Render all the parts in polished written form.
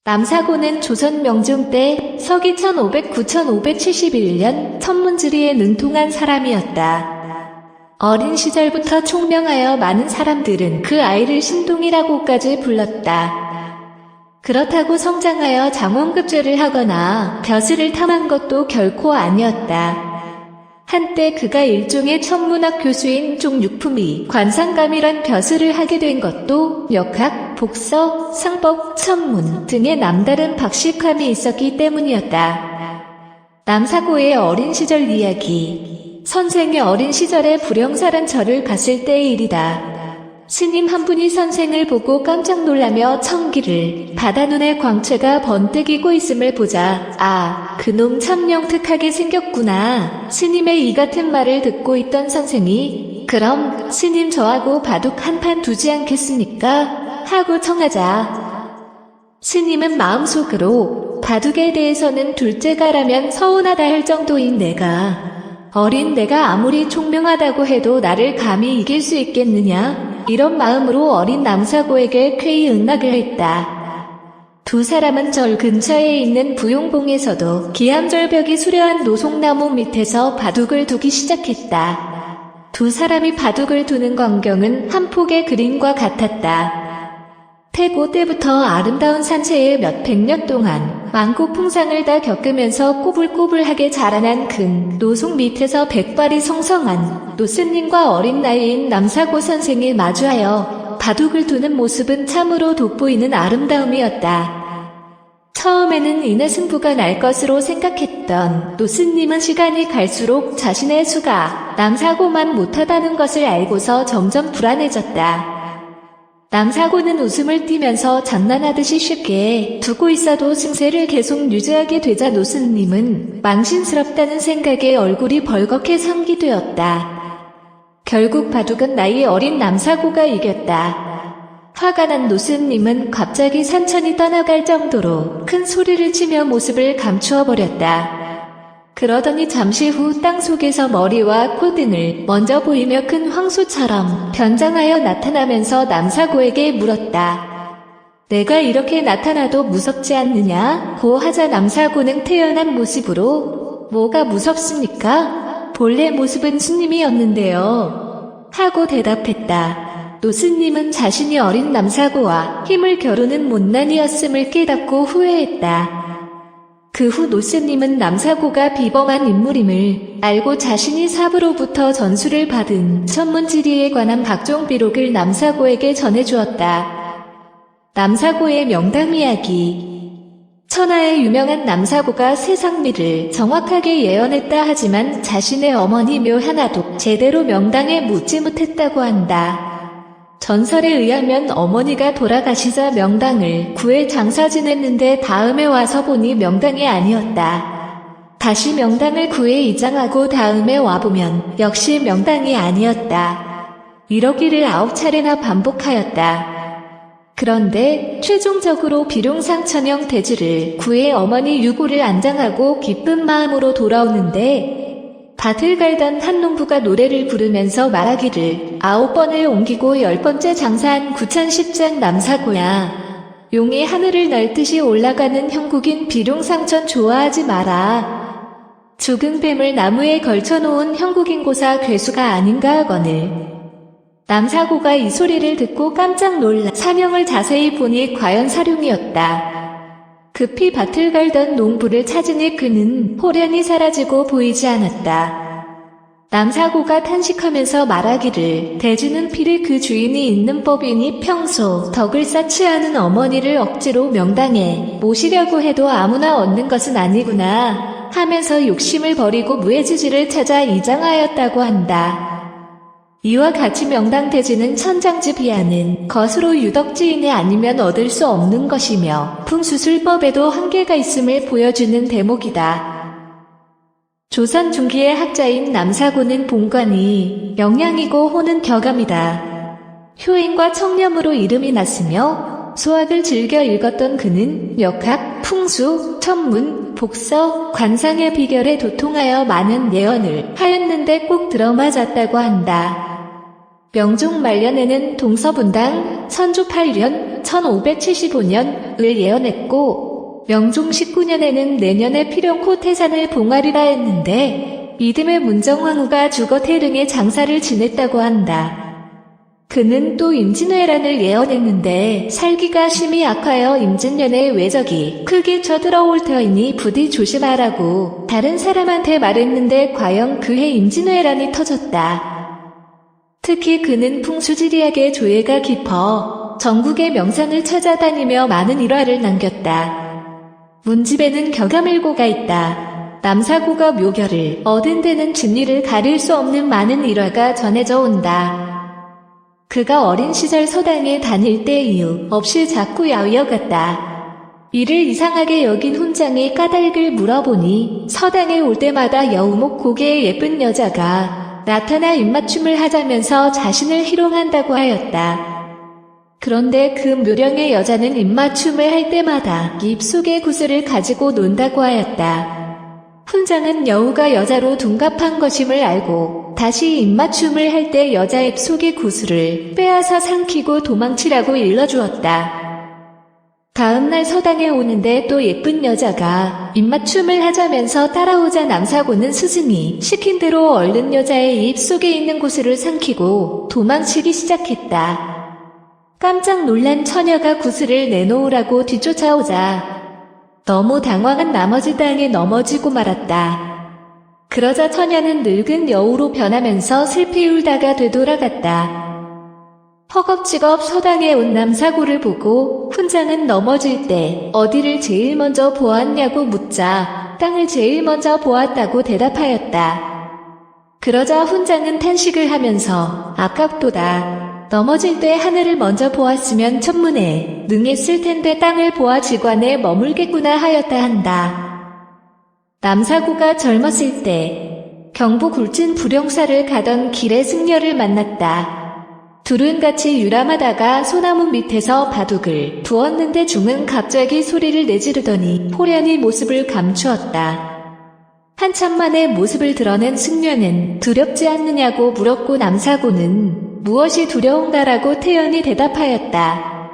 남사고는 조선 명종 때 서기 1500-9571년 천문지리에 능통한 사람이었다. 어린 시절부터 총명하여 많은 사람들은 그 아이를 신동이라고까지 불렀다. 그렇다고 성장하여 장원급제를 하거나 벼슬을 탐한 것도 결코 아니었다. 한때 그가 일종의 천문학 교수인 종육품이 관상감이란 벼슬을 하게 된 것도 역학, 복서, 상법, 천문 등의 남다른 박식함이 있었기 때문이었다. 남사고의 어린 시절 이야기. 선생의 어린 시절에 불영사란 절을 갔을 때의 일이다. 스님 한 분이 선생을 보고 깜짝 놀라며 청기를 바다 눈에 광채가 번뜩이고 있음을 보자 그놈 참 영특하게 생겼구나. 스님의 이 같은 말을 듣고 있던 선생이 그럼 스님 저하고 바둑 한 판 두지 않겠습니까? 하고 청하자 스님은 마음속으로 바둑에 대해서는 둘째가라면 서운하다 할 정도인 어린 내가 아무리 총명하다고 해도 나를 감히 이길 수 있겠느냐? 이런 마음으로 어린 남사고에게 쾌히 응낙을 했다. 두 사람은 절 근처에 있는 부용봉에서도 기암절벽이 수려한 노송나무 밑에서 바둑을 두기 시작했다. 두 사람이 바둑을 두는 광경은 한 폭의 그림과 같았다. 태고 때부터 아름다운 산세에 몇백 년 동안 많고 풍상을 다 겪으면서 꼬불꼬불하게 자라난 큰 노송 밑에서 백발이 성성한 노스님과 어린 나이인 남사고 선생이 마주하여 바둑을 두는 모습은 참으로 돋보이는 아름다움이었다. 처음에는 이내 승부가 날 것으로 생각했던 노스님은 시간이 갈수록 자신의 수가 남사고만 못하다는 것을 알고서 점점 불안해졌다. 남사고는 웃음을 띠면서 장난하듯이 쉽게 두고 있어도 승세를 계속 유지하게 되자 노스님은 망신스럽다는 생각에 얼굴이 벌겋게 상기되었다. 결국 바둑은 나이 어린 남사고가 이겼다. 화가 난 노스님은 갑자기 산천이 떠나갈 정도로 큰 소리를 치며 모습을 감추어 버렸다. 그러더니 잠시 후 땅속에서 머리와 코 등을 먼저 보이며 큰 황소처럼 변장하여 나타나면서 남사고에게 물었다. 내가 이렇게 나타나도 무섭지 않느냐? 고 하자 남사고는 태연한 모습으로 뭐가 무섭습니까? 본래 모습은 스님이었는데요. 하고 대답했다. 노스님은 자신이 어린 남사고와 힘을 겨루는 못난이였음을 깨닫고 후회했다. 그 후 노스님은 남사고가 비범한 인물임을 알고 자신이 사부로부터 전수를 받은 천문지리에 관한 각종 비록을 남사고에게 전해주었다. 남사고의 명당 이야기. 천하의 유명한 남사고가 세상미를 정확하게 예언했다 하지만 자신의 어머니 묘 하나도 제대로 명당에 묻지 못했다고 한다. 전설에 의하면 어머니가 돌아가시자 명당을 구해 장사 지냈는데 다음에 와서 보니 명당이 아니었다. 다시 명당을 구해 이장하고 다음에 와보면 역시 명당이 아니었다. 이러기를 9차례나 반복하였다. 그런데 최종적으로 비룡상천형 대지를 구해 어머니 유고를 안장하고 기쁜 마음으로 돌아오는데 밭을 갈던 한 농부가 노래를 부르면서 말하기를 9번을 옮기고 10번째 장사한 구찬십장 남사고야. 용이 하늘을 날듯이 올라가는 형국인 비룡상천 좋아하지 마라. 죽은 뱀을 나무에 걸쳐놓은 형국인 고사 괴수가 아닌가 하거늘. 남사고가 이 소리를 듣고 깜짝 놀라 사명을 자세히 보니 과연 사룡이었다. 급히 밭을 갈던 농부를 찾으니 그는 호련히 사라지고 보이지 않았다. 남사고가 탄식하면서 말하기를 대지는 필히 그 주인이 있는 법이니 평소 덕을 쌓지 않은 어머니를 억지로 명당에 모시려고 해도 아무나 얻는 것은 아니구나 하면서 욕심을 버리고 무해지지를 찾아 이장하였다고 한다. 이와 같이 명당 대지는 천장지비하는 것으로 유덕지인이 아니면 얻을 수 없는 것이며 풍수술법에도 한계가 있음을 보여주는 대목이다. 조선 중기의 학자인 남사고는 본관이 영양이고 호는 격암이다. 효인과 청렴으로 이름이 났으며 수학을 즐겨 읽었던 그는 역학, 풍수, 천문, 복서, 관상의 비결에 도통하여 많은 예언을 하였는데 꼭 들어맞았다고 한다. 명종 말년에는 동서분당, 선조 8년 1575년을 예언했고 명종 19년에는 내년에 필연코 태산을 봉하리라 했는데 이듬해 문정왕후가 죽어 태릉에 장사를 지냈다고 한다. 그는 또 임진왜란을 예언했는데 살기가 심히 악하여 임진년에 외적이 크게 쳐들어올 터이니 부디 조심하라고 다른 사람한테 말했는데 과연 그해 임진왜란이 터졌다. 특히 그는 풍수지리학의 조예가 깊어 전국의 명산을 찾아다니며 많은 일화를 남겼다. 문집에는 격암일고가 있다. 남사고가 묘결을 얻은 데는 진리를 가릴 수 없는 많은 일화가 전해져 온다. 그가 어린 시절 서당에 다닐 때 이유 없이 자꾸 야위어갔다. 이를 이상하게 여긴 훈장이 까닭을 물어보니 서당에 올 때마다 여우목 고개의 예쁜 여자가 나타나 입맞춤을 하자면서 자신을 희롱한다고 하였다. 그런데 그 묘령의 여자는 입맞춤을 할 때마다 입속에 구슬을 가지고 논다고 하였다. 훈장은 여우가 여자로 둔갑한 것임을 알고 다시 입맞춤을 할 때 여자 입속의 구슬을 빼앗아 삼키고 도망치라고 일러주었다. 다음날 서당에 오는데 또 예쁜 여자가 입맞춤을 하자면서 따라오자 남사고는 스승이 시킨 대로 얼른 여자의 입속에 있는 구슬을 삼키고 도망치기 시작했다. 깜짝 놀란 처녀가 구슬을 내놓으라고 뒤쫓아오자 너무 당황한 나머지 땅에 넘어지고 말았다. 그러자 처녀는 늙은 여우로 변하면서 슬피 울다가 되돌아갔다. 허겁지겁 서당에 온 남사고를 보고 훈장은 넘어질 때 어디를 제일 먼저 보았냐고 묻자 땅을 제일 먼저 보았다고 대답하였다. 그러자 훈장은 탄식을 하면서 아깝도다. 넘어질 때 하늘을 먼저 보았으면 천문에 능했을 텐데 땅을 보아 지관에 머물겠구나 하였다 한다. 남사고가 젊었을 때 경부 굴진 불용사를 가던 길에 승려를 만났다. 둘은 같이 유람하다가 소나무 밑에서 바둑을 두었는데 중은 갑자기 소리를 내지르더니 호련히 모습을 감추었다. 한참 만에 모습을 드러낸 승려는 두렵지 않느냐고 물었고 남사고는 무엇이 두려운가라고 태연히 대답하였다.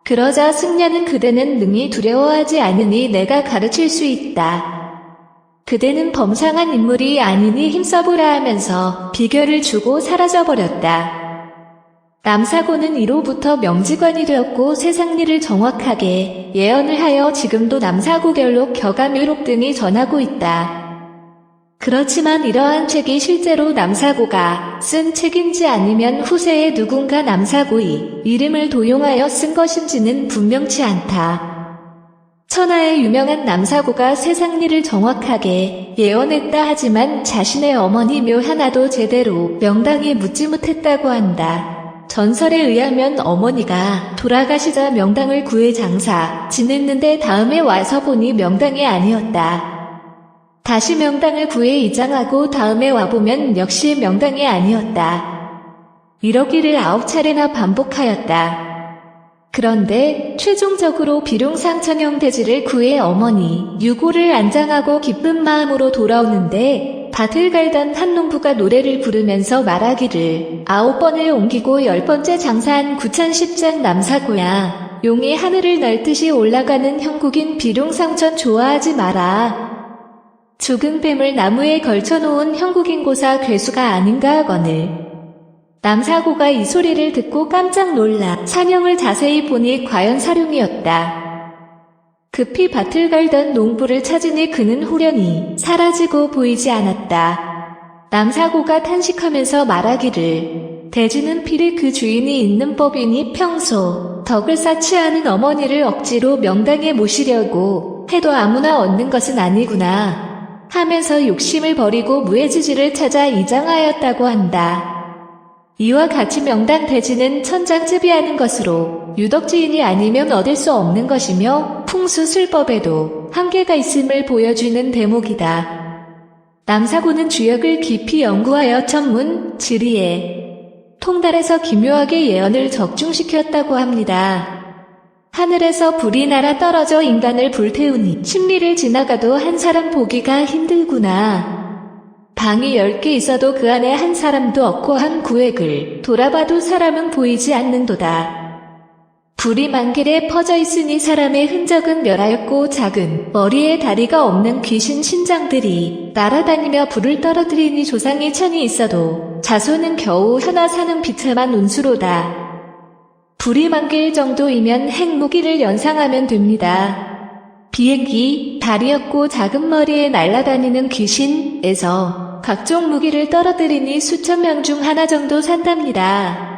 그러자 승려는 그대는 능히 두려워하지 않으니 내가 가르칠 수 있다. 그대는 범상한 인물이 아니니 힘써보라 하면서 비결을 주고 사라져버렸다. 남사고는 이로부터 명지관이 되었고 세상 일을 정확하게 예언을 하여 지금도 남사고결록 격암유록 등이 전하고 있다. 그렇지만 이러한 책이 실제로 남사고가 쓴 책인지 아니면 후세에 누군가 남사고의 이름을 도용하여 쓴 것인지는 분명치 않다. 천하의 유명한 남사고가 세상 일을 정확하게 예언했다 하지만 자신의 어머니 묘 하나도 제대로 명당에 묻지 못했다고 한다. 전설에 의하면 어머니가 돌아가시자 명당을 구해 장사 지냈는데 다음에 와서 보니 명당이 아니었다. 다시 명당을 구해 이장하고 다음에 와보면 역시 명당이 아니었다. 이러기를 9차례나 반복하였다. 그런데 최종적으로 비룡상천형 대지를 구해 어머니 유고를 안장하고 기쁜 마음으로 돌아오는데 밭을 갈던 한 농부가 노래를 부르면서 말하기를 9번을 옮기고 10번째 장사한 구찬십장 남사고야. 용이 하늘을 날듯이 올라가는 형국인 비룡상천 좋아하지 마라. 죽은 뱀을 나무에 걸쳐놓은 형국인 고사 괴수가 아닌가 하거늘. 남사고가 이 소리를 듣고 깜짝 놀라 산형을 자세히 보니 과연 사룡이었다. 급히 밭을 갈던 농부를 찾으니 그는 후련히 사라지고 보이지 않았다. 남사고가 탄식하면서 말하기를 대지는 필히 그 주인이 있는 법이니 평소 덕을 쌓지 않은 어머니를 억지로 명당에 모시려고 해도 아무나 얻는 것은 아니구나 하면서 욕심을 버리고 무해지지를 찾아 이장하였다고 한다. 이와 같이 명당 대지는 천장제비하는 것으로 유덕지인이 아니면 얻을 수 없는 것이며 풍수술법에도 한계가 있음을 보여주는 대목이다. 남사고는 주역을 깊이 연구하여 천문, 지리에 통달해서 기묘하게 예언을 적중시켰다고 합니다. 하늘에서 불이 날아 떨어져 인간을 불태우니 심리를 지나가도 한 사람 보기가 힘들구나. 방이 10개 있어도 그 안에 한 사람도 없고 한 구획을 돌아봐도 사람은 보이지 않는도다. 불이 만길에 퍼져 있으니 사람의 흔적은 멸하였고 작은 머리에 다리가 없는 귀신 신장들이 날아다니며 불을 떨어뜨리니 조상이 천이 있어도 자손은 겨우 하나 사는 비참한 운수로다. 불이 만길 정도이면 핵무기를 연상하면 됩니다. 비행기, 다리 없고 작은 머리에 날아다니는 귀신에서 각종 무기를 떨어뜨리니 수천 명 중 하나 정도 산답니다.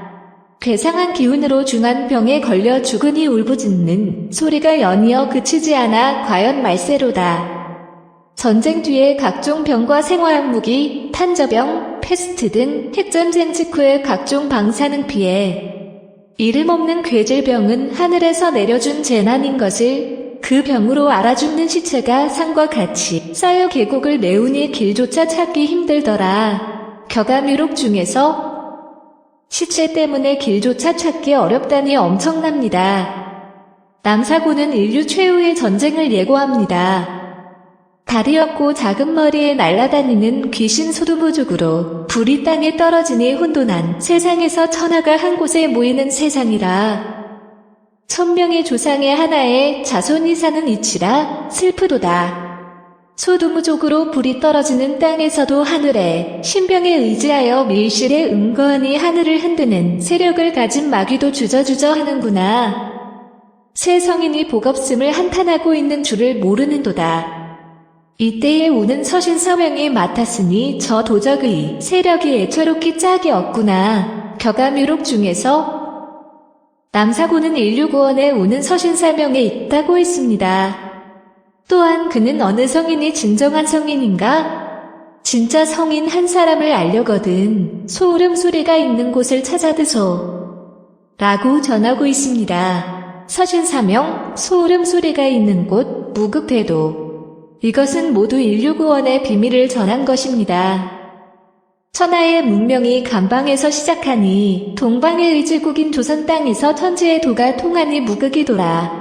괴상한 기운으로 중한 병에 걸려 죽으니 울부짖는 소리가 연이어 그치지 않아 과연 말세로다. 전쟁 뒤에 각종 병과 생화학 무기, 탄저병, 패스트 등 핵전쟁 직후의 각종 방사능 피해 이름 없는 괴질병은 하늘에서 내려준 재난인 것을 그 병으로 알아죽는 시체가 산과 같이 쌓여 계곡을 메우니 길조차 찾기 힘들더라. 격암유록 중에서 시체 때문에 길조차 찾기 어렵다니 엄청납니다. 남사고는 인류 최후의 전쟁을 예고합니다. 다리 없고 작은 머리에 날아다니는 귀신 소두부족으로 불이 땅에 떨어지니 혼돈한 세상에서 천하가 한 곳에 모이는 세상이라. 1000명의 조상의 하나에 자손이 사는 이치라 슬프도다. 소두무족으로 불이 떨어지는 땅에서도 하늘에 신병에 의지하여 밀실에 은거하니 하늘을 흔드는 세력을 가진 마귀도 주저주저 하는구나. 새 성인이 복없음을 한탄하고 있는 줄을 모르는도다. 이때에 오는 서신서명이 맡았으니 저 도적의 세력이 애처롭기 짝이 없구나. 격암유록 중에서 남사고는 인류구원에 오는 서신사명에 있다고 했습니다. 또한 그는 어느 성인이 진정한 성인인가? 진짜 성인 한 사람을 알려거든 소울음 소리가 있는 곳을 찾아드소 라고 전하고 있습니다. 서신사명, 소울음 소리가 있는 곳, 무급대도. 이것은 모두 인류구원의 비밀을 전한 것입니다. 천하의 문명이 간방에서 시작하니 동방의 의지국인 조선 땅에서 천지의 도가 통하니 무극이도라.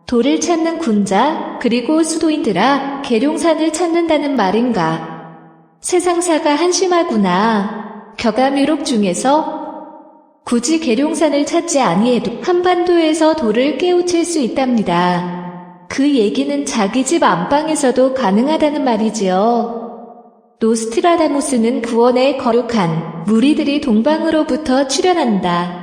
도를 찾는 군자, 그리고 수도인들아 계룡산을 찾는다는 말인가. 세상사가 한심하구나. 격암유록 중에서 굳이 계룡산을 찾지 아니해도 한반도에서 도를 깨우칠 수 있답니다. 그 얘기는 자기 집 안방에서도 가능하다는 말이지요. 노스트라다무스는 구원에 거룩한 무리들이 동방으로부터 출현한다.